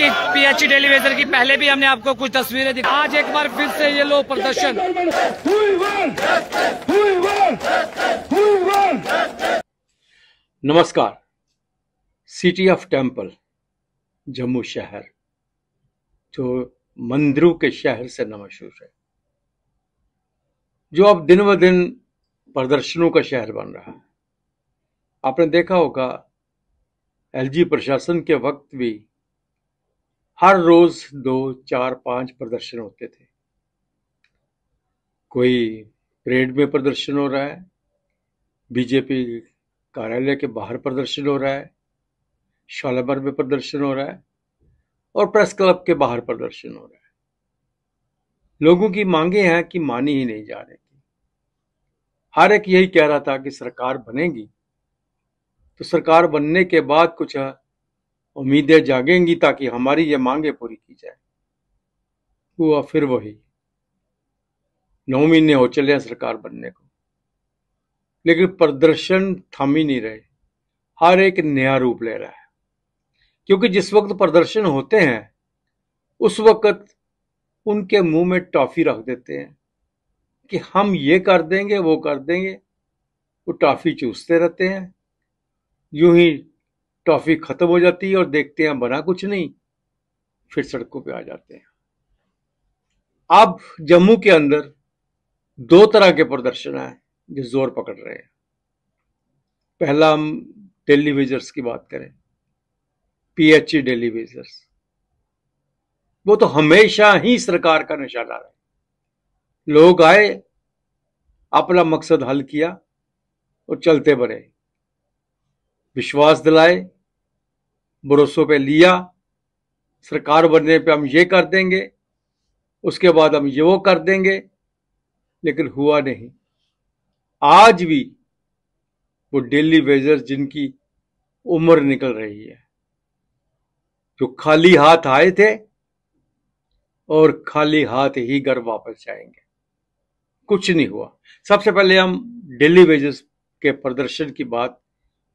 की PHE television की पहले भी हमने आपको कुछ तस्वीरें दिखाई। आज एक बार फिर से ये लोग प्रदर्शन। नमस्कार। सिटी ऑफ टेम्पल जम्मू शहर जो मंदिरों के शहर से न मशहूर है, जो अब दिन ब दिन प्रदर्शनों का शहर बन रहा है। आपने देखा होगा एलजी प्रशासन के वक्त भी हर रोज 2, 4, 5 प्रदर्शन होते थे। कोई परेड में प्रदर्शन हो रहा है, बीजेपी कार्यालय के बाहर प्रदर्शन हो रहा है, शालाबार में प्रदर्शन हो रहा है और प्रेस क्लब के बाहर प्रदर्शन हो रहा है। लोगों की मांगे हैं कि मानी ही नहीं जा रही। हर एक यही कह रहा था कि सरकार बनेगी तो सरकार बनने के बाद कुछ उम्मीदें जागेंगी ताकि हमारी ये मांगे पूरी की जाए। हुआ फिर वही। 9 महीने हो चले हैं सरकार बनने को, लेकिन प्रदर्शन थम ही नहीं रहे। हर एक नया रूप ले रहा है, क्योंकि जिस वक्त प्रदर्शन होते हैं उस वक्त उनके मुंह में टॉफी रख देते हैं कि हम ये कर देंगे वो कर देंगे। वो टॉफी चूसते रहते हैं, यूं ही टॉफी खत्म हो जाती है और देखते हैं बना कुछ नहीं, फिर सड़कों पे आ जाते हैं। अब जम्मू के अंदर 2 तरह के प्रदर्शन हैं जो जोर पकड़ रहे हैं। पहला हम टेलीविजर्स की बात करें, पीएचई टेलीविजर्स, वो तो हमेशा ही सरकार का निशाना रहे। लोग आए, अपना मकसद हल किया और चलते बढ़े, विश्वास दिलाए, भरोसों पे लिया, सरकार बनने पे हम ये कर देंगे, उसके बाद हम ये वो कर देंगे, लेकिन हुआ नहीं। आज भी वो डेली वेजर्स जिनकी उम्र निकल रही है, जो खाली हाथ आए थे और खाली हाथ ही घर वापस जाएंगे, कुछ नहीं हुआ। सबसे पहले हम डेली वेजेस के प्रदर्शन की बात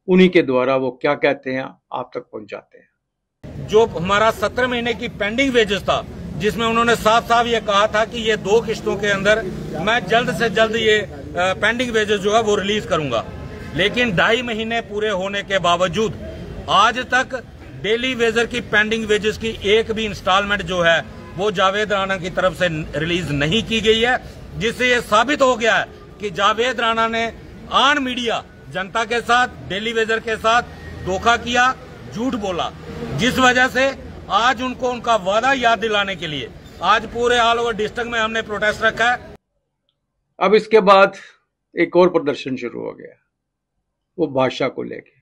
उन्हीं के द्वारा वो क्या कहते हैं आप तक पहुंचाते हैं। जो हमारा 17 महीने की पेंडिंग वेजेस था, जिसमें उन्होंने साफ साफ ये कहा था कि ये 2 किस्तों के अंदर मैं जल्द से जल्द ये पेंडिंग वेजेस जो है वो रिलीज करूंगा, लेकिन 2.5 महीने पूरे होने के बावजूद आज तक डेली वेजर की पेंडिंग वेजेस की एक भी इंस्टॉलमेंट जो है वो जावेद राणा की तरफ से रिलीज नहीं की गई है, जिससे ये साबित हो गया है कि जावेद राणा ने ऑन मीडिया जनता के साथ, डेली वेजर के साथ धोखा किया, झूठ बोला, जिस वजह से आज उनको उनका वादा याद दिलाने के लिए आज पूरे ऑल ओवर डिस्ट्रिक्ट में हमने प्रोटेस्ट रखा है। अब इसके बाद एक और प्रदर्शन शुरू हो गया, वो भाषा को लेके।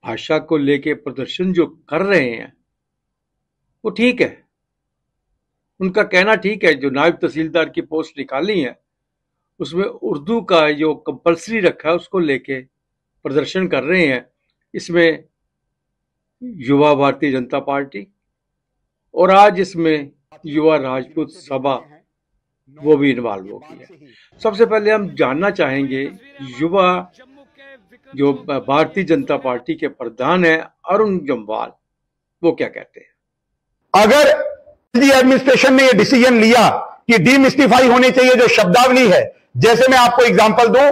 भाषा को लेके प्रदर्शन जो कर रहे हैं वो ठीक है, उनका कहना ठीक है। जो नायब तहसीलदार की पोस्ट निकाली है उसमें उर्दू का जो कंपल्सरी रखा है उसको लेके प्रदर्शन कर रहे हैं। इसमें युवा भारतीय जनता पार्टी और आज इसमें युवा राजपूत सभा वो भी इन्वॉल्व हो गई है। सबसे पहले हम जानना चाहेंगे युवा जो भारतीय जनता पार्टी के प्रधान है अरुण जम्वाल, वो क्या कहते हैं। अगर एडमिनिस्ट्रेशन ने यह डिसीजन लिया कि डीमिस्टिफाई होनी चाहिए जो शब्दावली है, जैसे मैं आपको एग्जांपल दूं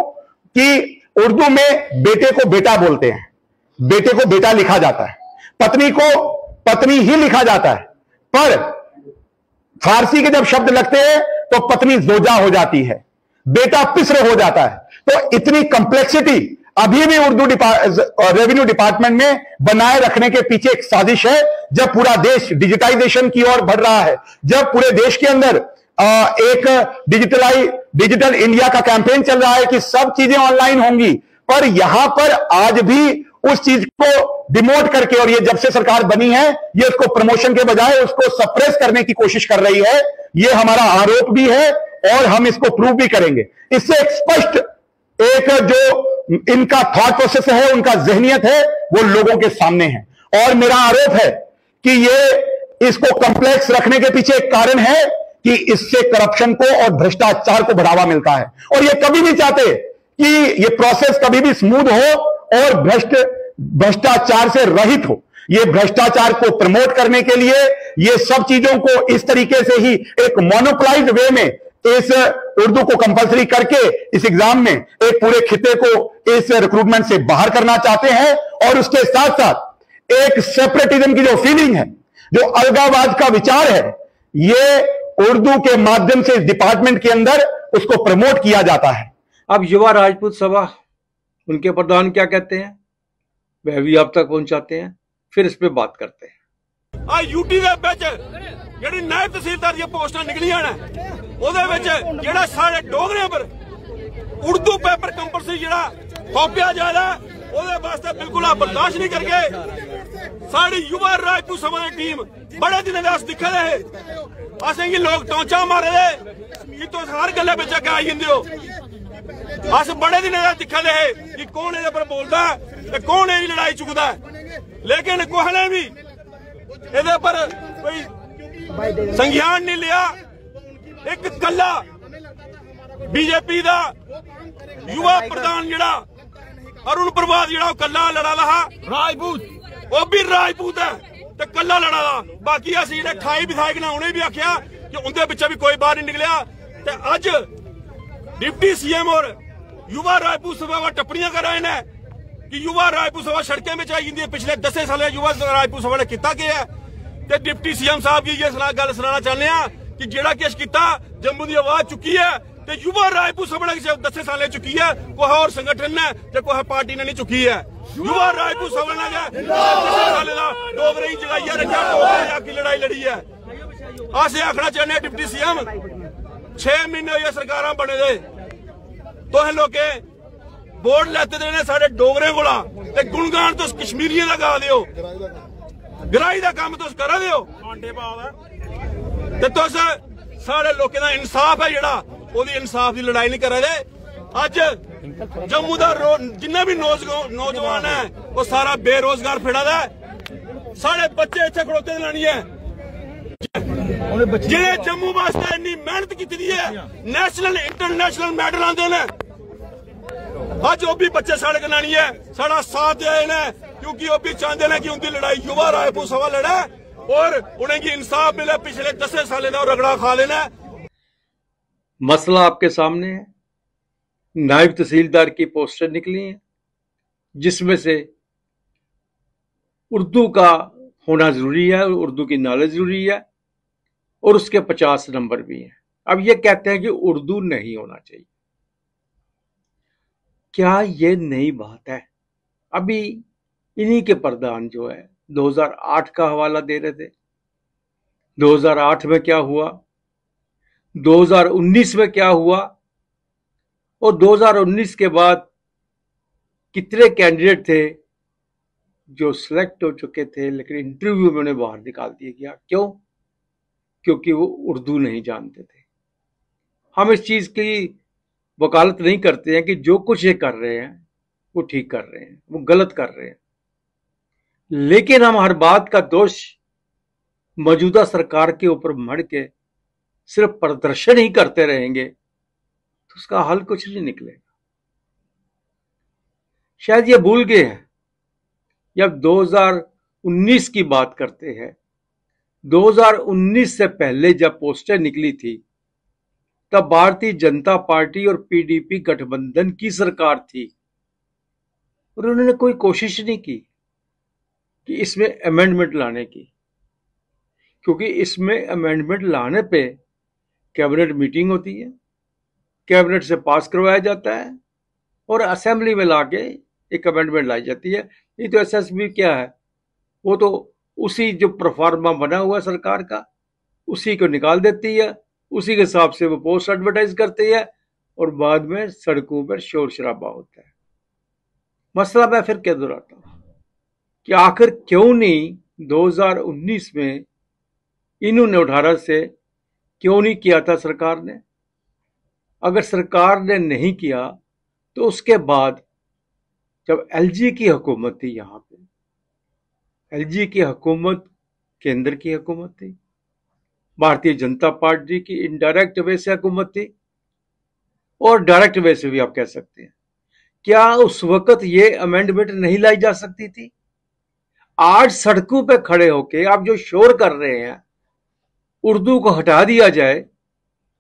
कि उर्दू में बेटे को बेटा बोलते हैं, बेटे को बेटा लिखा जाता है, पत्नी को पत्नी ही लिखा जाता है, पर फारसी के जब शब्द लगते हैं तो पत्नी जोजा हो जाती है, बेटा पिस्र हो जाता है। तो इतनी कंप्लेक्सिटी अभी भी उर्दू रेवेन्यू डिपार्टमेंट में बनाए रखने के पीछे एक साजिश है। जब पूरा देश डिजिटाइजेशन की ओर बढ़ रहा है, जब पूरे देश के अंदर एक डिजिटल इंडिया का कैंपेन चल रहा है कि सब चीजें ऑनलाइन होंगी, पर यहां पर आज भी उस चीज को डिमोट करके, और ये जब से सरकार बनी है ये उसको प्रमोशन के बजाय उसको सप्रेस करने की कोशिश कर रही है। ये हमारा आरोप भी है और हम इसको प्रूव भी करेंगे। इससे एक स्पष्ट एक जो इनका थॉट प्रोसेस है, उनका जहनियत है, वो लोगों के सामने है। और मेरा आरोप है कि ये इसको कॉम्प्लेक्स रखने के पीछे एक कारण है कि इससे करप्शन को और भ्रष्टाचार को बढ़ावा मिलता है। और ये कभी नहीं चाहते कि ये प्रोसेस कभी भी स्मूथ हो और भ्रष्टाचार से रहित हो। ये भ्रष्टाचार को प्रमोट करने के लिए ये सब चीजों को इस तरीके से ही एक मोनोपोलाइज्ड वे में इस उर्दू को कंपलसरी करके इस एग्जाम में एक पूरे खिते को इस रिक्रूटमेंट से बाहर करना चाहते हैं। और उसके साथ साथ एक सेपरेटिज्म की जो फीलिंग है, जो अलगाववाद का विचार है, ये उर्दू के माध्यम से इस डिपार्टमेंट के अंदर उसको प्रमोट किया जाता है। अब युवा राजपूत सभा, उनके प्रधान क्या कहते हैं, वह भी आप तक पहुंचाते हैं, फिर इस पे बात करते हैं। यूटी ਦੇ ਵਿੱਚ ਜਿਹੜੀ ਨਾਇਬ ਤਹਿਸੀਲਦਾਰ ਦੀਆਂ ਪੋਸਟਾਂ ਨਿਕਲੀਆਂ ਨੇ, ਉਹਦੇ ਵਿੱਚ ਜਿਹੜਾ ਸਾਡੇ ਡੋਗਰਿਆਂ ਪਰ ਉਰਦੂ ਪੇਪਰ ਕੰਪਲਸਰੀ ਜਿਹੜਾ ਥੋਪਿਆ ਜਾਂਦਾ, ਉਹਦੇ ਵਾਸਤੇ ਬਿਲਕੁਲ ਆ ਬਰਦਾਸ਼ਤ ਨਹੀਂ ਕਰਗੇ। ਸਾਡੀ युवा राजपूत सभा की टीम बड़े दिन अस दिक्खे दे असें गी लोग टौंचा मारे दे कि तुस हर गल्ला बिच अग्गे आई जंदे हो। अस बड़े दिन दिक्खे दे कि कौन एह्दे पर बोलदा ते कौन एह्दी लड़ाई चुकदा, लेकिन कुसै ने भी एह्दे पर कोई संज्ञान नहीं लिया। एक कल्ला बीजेपी दा युवा प्रधान जेड़ा अरुण प्रभात जेड़ा कल्ला लड़ा रहा राजपूत, वो भी राजपूत है ते कल्ला लड़ा रहा। बाकी अस जेह्ड़े 28 विधायक ने उन्हें भी आख्या कि उंदे बिच्चा भी कोई बाहर नहीं निकलिया। ते अज डिप्टी सीएम और युवा राजपूत सभा टप्पड़ियां कर रहे हैं कि युवा राजपूत सभा सड़कें में आई जंदी है। पिछले 10 साल युवा राजपूत सभा ने किया गया है। ते डिप्टी सीएम साहब की ये गल सुनाना चाहते हैं कि जेड़ा किश किया जम्मू की आवाज चुकी है ते युवा राजपूत सभा ने 10 साल चुकी है, कोई और संगठन ने ते कोई पार्टी ने नहीं चुकी है। युवा राजपूत सभा ने डोगरे जगाइया रखा, डोगरे की लड़ाई लड़ी है। अस आखना चाहते हैं डिप्टी सीएम 6 महीने हुए सरकार बने दे, तुम लोग बोर्ड लैते देने साढ़े डोगरे कोला ते गुणगान तुस कश्मीरियों का गा दियो, गराई का काम तुस करा दियो ते तुस साढ़े लोगों का इंसाफ है जेड़ा ओदी इंसाफ की लड़ाई नहीं करा दे। अज जम्मू का जिन्ना भी नौजवान है वो सारा बेरोजगार फिरा दा। साढ़े बच्चे इत्थे खड़ोते लानी है जिन्हें जम्मू वास्ते इन्नी मेहनत की है, नेशनल इंटरनेशनल मेडल आते हैं, अज वो भी बच्चे साढ़े कनानी है साड़ा साथ दे ने, क्योंकि वो भी चाहते हैं कि उनकी लड़ाई युवा राजपूत सभा लड़े और उन्हें इंसाफ मिले। पिछले 10 साल का रगड़ा खा लेना। मसला आपके सामने है, नायब तहसीलदार की पोस्टर निकली है जिसमें से उर्दू का होना जरूरी है, उर्दू की नॉलेज जरूरी है और उसके 50 नंबर भी हैं। अब ये कहते हैं कि उर्दू नहीं होना चाहिए। क्या ये नई बात है? अभी इन्हीं के प्रधान जो है 2008 का हवाला दे रहे थे, 2008 में क्या हुआ, 2019 में क्या हुआ और 2019 के बाद कितने कैंडिडेट थे जो सिलेक्ट हो चुके थे लेकिन इंटरव्यू में उन्हें बाहर निकाल दिया गया। क्यों? क्योंकि वो उर्दू नहीं जानते थे। हम इस चीज की वकालत नहीं करते हैं कि जो कुछ ये कर रहे हैं वो ठीक कर रहे हैं, वो गलत कर रहे हैं, लेकिन हम हर बात का दोष मौजूदा सरकार के ऊपर मढ़ के सिर्फ प्रदर्शन ही करते रहेंगे तो उसका हल कुछ नहीं निकलेगा। शायद ये भूल गए हैं, जब 2019 की बात करते हैं, 2019 से पहले जब पोस्टर निकली थी तब भारतीय जनता पार्टी और पीडीपी गठबंधन की सरकार थी और उन्होंने कोई कोशिश नहीं की कि इसमें अमेंडमेंट लाने की, क्योंकि इसमें अमेंडमेंट लाने पे कैबिनेट मीटिंग होती है, कैबिनेट से पास करवाया जाता है और असेंबली में लाके एक अमेंडमेंट लाई जाती है। नहीं तो एसएसबी क्या है, वो तो उसी जो प्रोफार्मा बना हुआ सरकार का उसी को निकाल देती है, उसी के हिसाब से वो पोस्ट एडवर्टाइज करती है और बाद में सड़कों पर शोर शराबा होता है। मसला मैं फिर क्या दोहराता हूं कि आखिर क्यों नहीं 2019 में इन्होंने 18 से क्यों नहीं किया था सरकार ने? अगर सरकार ने नहीं किया तो उसके बाद जब एलजी की हुकूमत थी, यहाँ पे एलजी की हुकूमत केंद्र की हुकूमत थी, भारतीय जनता पार्टी की इनडायरेक्ट वे से हुकूमत थी और डायरेक्ट वे से भी आप कह सकते हैं, क्या उस वक्त ये अमेंडमेंट नहीं लाई जा सकती थी? आज सड़कों पे खड़े होके आप जो शोर कर रहे हैं, उर्दू को हटा दिया जाए,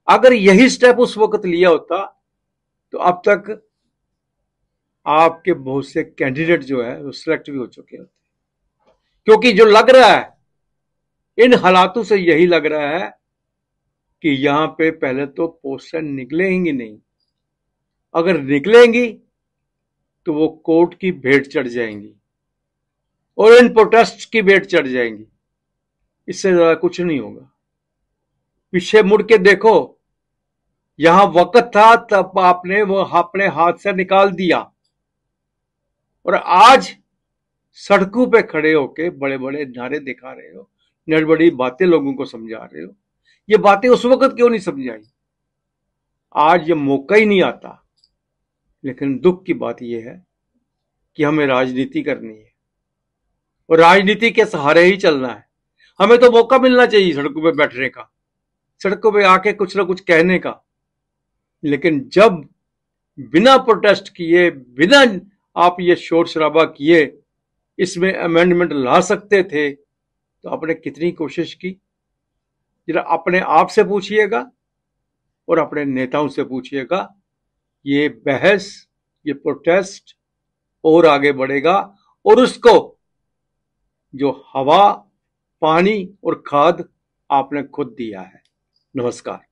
अगर यही स्टेप उस वक्त लिया होता तो अब तक आपके बहुत से कैंडिडेट जो है वो सिलेक्ट भी हो चुके होते। क्योंकि जो लग रहा है इन हालातों से, यही लग रहा है कि यहां पे पहले तो पोस्टर निकलेंगी नहीं, अगर निकलेंगी तो वो कोर्ट की भेंट चढ़ जाएंगी और इन प्रोटेस्ट की भेंट चढ़ जाएंगी। इससे ज्यादा कुछ नहीं होगा। पीछे मुड़ के देखो, यहां वक्त था तब आपने वो अपने हाथ से निकाल दिया, और आज सड़कों पे खड़े होके बड़े बड़े नारे दिखा रहे हो, बड़ी बड़ी बातें लोगों को समझा रहे हो। ये बातें उस वक्त क्यों नहीं समझाई? आज ये मौका ही नहीं आता। लेकिन दुख की बात यह है कि हमें राजनीति करनी है और राजनीति के सहारे ही चलना है। हमें तो मौका मिलना चाहिए सड़कों पे बैठने का, सड़कों पे आके कुछ ना कुछ कहने का। लेकिन जब बिना प्रोटेस्ट किए, बिना आप ये शोर शराबा किए इसमें अमेंडमेंट ला सकते थे, तो आपने कितनी कोशिश की? जरा अपने आप से पूछिएगा और अपने नेताओं से पूछिएगा। ये बहस, ये प्रोटेस्ट और आगे बढ़ेगा और उसको जो हवा, पानी और खाद आपने खुद दिया है। नमस्कार।